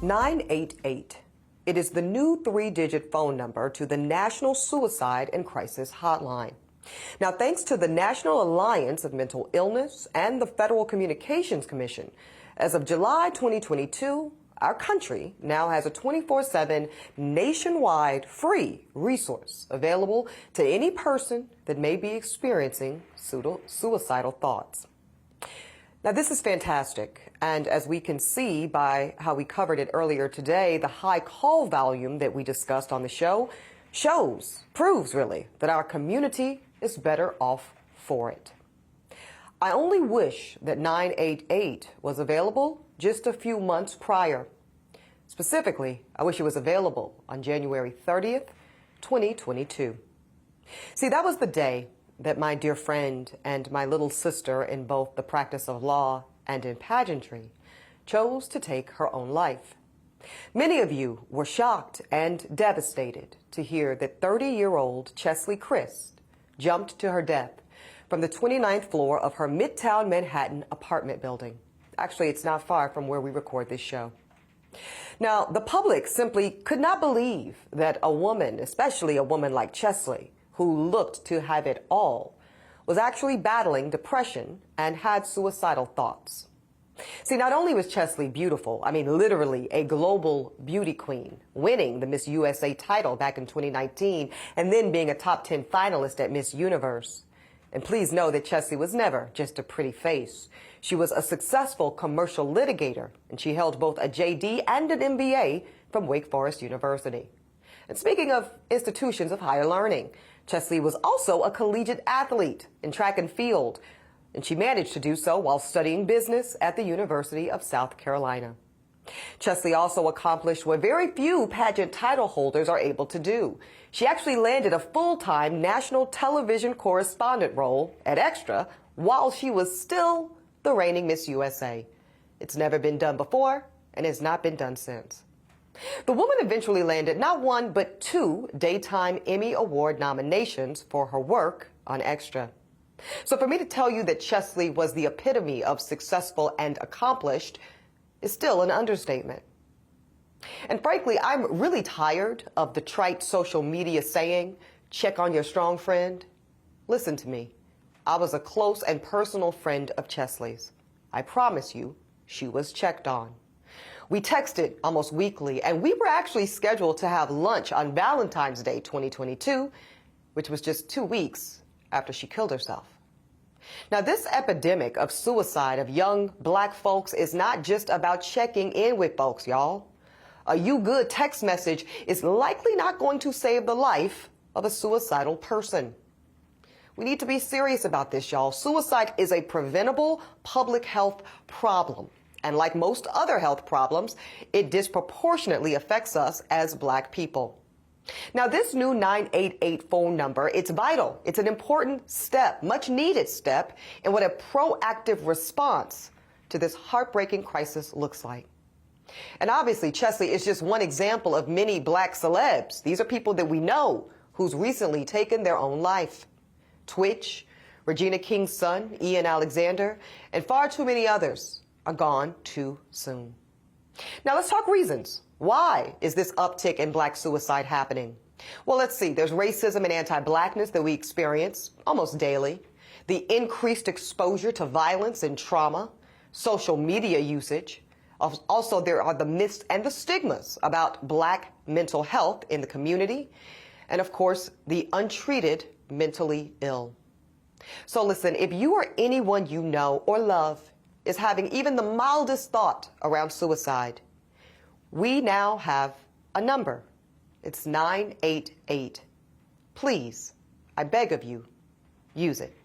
988. It is the new 3-digit phone number to the National Suicide and Crisis Hotline. Now, thanks to the National Alliance of Mental Illness and the Federal Communications Commission, as of July 2022, our country now has a 24/7 nationwide free resource available to any person that may be experiencing suicidal thoughts. Now, this is fantastic, and as we can see by how we covered it earlier today, the high call volume that we discussed on the show proves really, that our community is better off for it. I only wish that 988 was available just a few months prior. Specifically, I wish it was available on January 30th, 2022. See, that was the day that my dear friend and my little sister in both the practice of law and in pageantry chose to take her own life. Many of you were shocked and devastated to hear that 30-year-old Chesley Christ jumped to her death from the 29th floor of her Midtown Manhattan apartment building. Actually, it's not far from where we record this show. Now, the public simply could not believe that a woman, especially a woman like Chesley, who looked to have it all, was actually battling depression and had suicidal thoughts. See, not only was Chesley beautiful, I mean literally a global beauty queen, winning the Miss USA title back in 2019 and then being a top 10 finalist at Miss Universe. And please know that Chesley was never just a pretty face. She was a successful commercial litigator, and she held both a JD and an MBA from Wake Forest University. And speaking of institutions of higher learning, Chesley was also a collegiate athlete in track and field, and she managed to do so while studying business at the University of South Carolina. Chesley also accomplished what very few pageant title holders are able to do. She actually landed a full-time national television correspondent role at Extra while she was still the reigning Miss USA. It's never been done before and has not been done since. The woman eventually landed not one, but 2 Daytime Emmy Award nominations for her work on Extra. So for me to tell you that Chesley was the epitome of successful and accomplished is still an understatement. And frankly, I'm really tired of the trite social media saying, check on your strong friend. Listen to me. I was a close and personal friend of Chesley's. I promise you, she was checked on. We texted almost weekly, and we were actually scheduled to have lunch on Valentine's Day 2022, which was just 2 weeks after she killed herself. Now, this epidemic of suicide of young black folks is not just about checking in with folks, y'all. A "you good" text message is likely not going to save the life of a suicidal person. We need to be serious about this, y'all. Suicide is a preventable public health problem. And like most other health problems, it disproportionately affects us as black people. Now, this new 988 phone number, it's vital. It's an important step, much needed step, in what a proactive response to this heartbreaking crisis looks like. And obviously, Chesley is just one example of many black celebs. These are people that we know who's recently taken their own life. Twitch, Regina King's son, Ian Alexander, and far too many others are gone too soon. Now, let's talk reasons. Why is this uptick in black suicide happening? Well, let's see. There's racism and anti-blackness that we experience almost daily, the increased exposure to violence and trauma, social media usage. Also, there are the myths and the stigmas about black mental health in the community, and of course, the untreated mentally ill. So listen, if you or anyone you know or love is having even the mildest thought around suicide, we now have a number. It's 988. Please, I beg of you, use it.